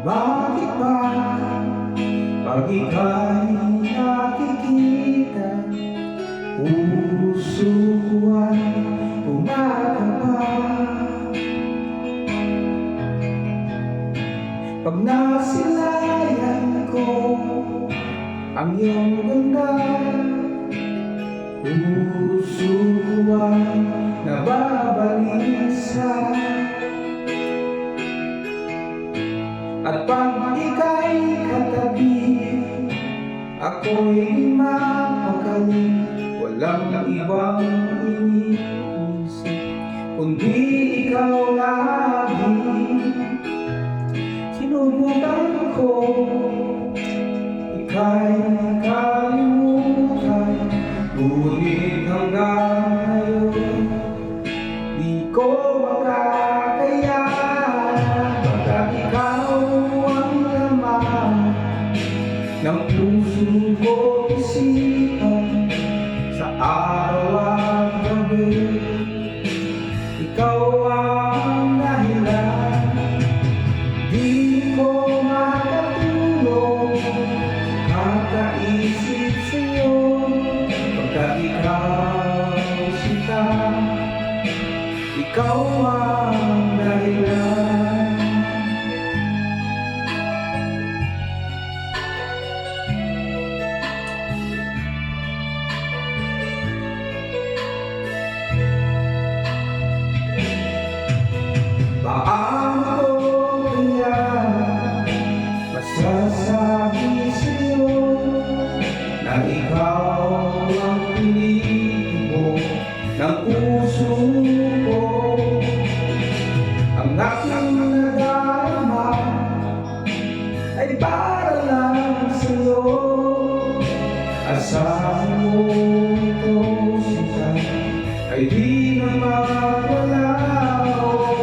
Bakit ba pag ika'y nakikita, puso ko ay kumakaba? Pag nasilayan ko ang iyong ganda, puso ko ay nababalisa. At pag ika'y katabi, ako'y mapakali. Walang ibang iniisip kundi ikaw lagi. Sinubukan ko ika'y kalimutan, ngunit hanggang ngayon di ko makakayanan. Baka ikaw ang laman ng puso ko, isipan sa araw at gabi. Ikaw ang dahilan, di ko makatulog kakaisip sa'yo. Pagka ikaw sinta, ikaw ang dahilan. Paano ko kaya masasabi sa'yo na ikaw ang pinili mo ng puso ko? Ang aking nadarama ay para lang sa'yo. Asahan mo ito, sinta, ay di na mawala.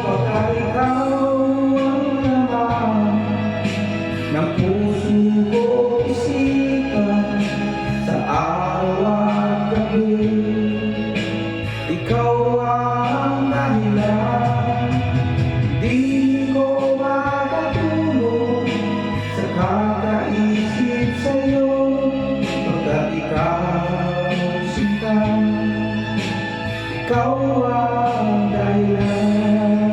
Baka ikaw ang laman ng puso ko, isipan sa araw at gabi. Ikaw ang dahilan, di ko makatulog sa kakaisip sa'yo. Pagkat ikaw sinta, ikaw ang dahilan.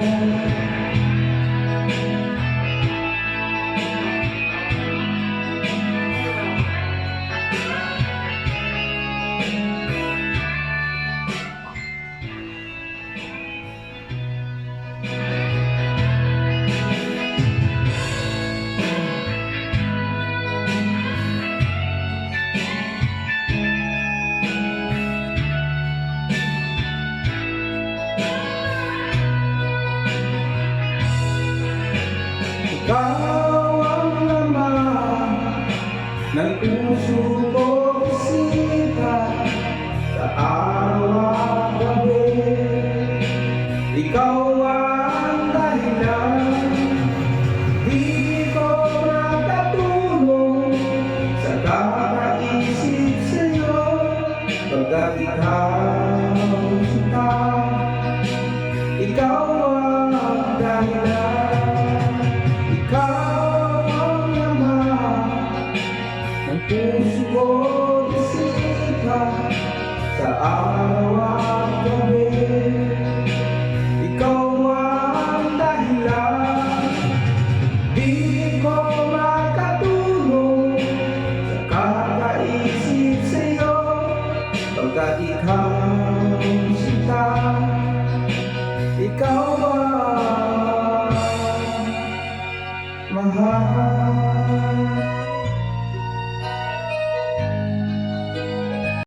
Ikaw ang laman ng puso ko, isipan sa araw at gabi. Ikaw ang dahilan, di ko makatulog sa kakaisip sa'yo. Pagkat ikaw sinta, ikaw ang dahilan. Ikaw ang laman ng puso ko, isipan sa araw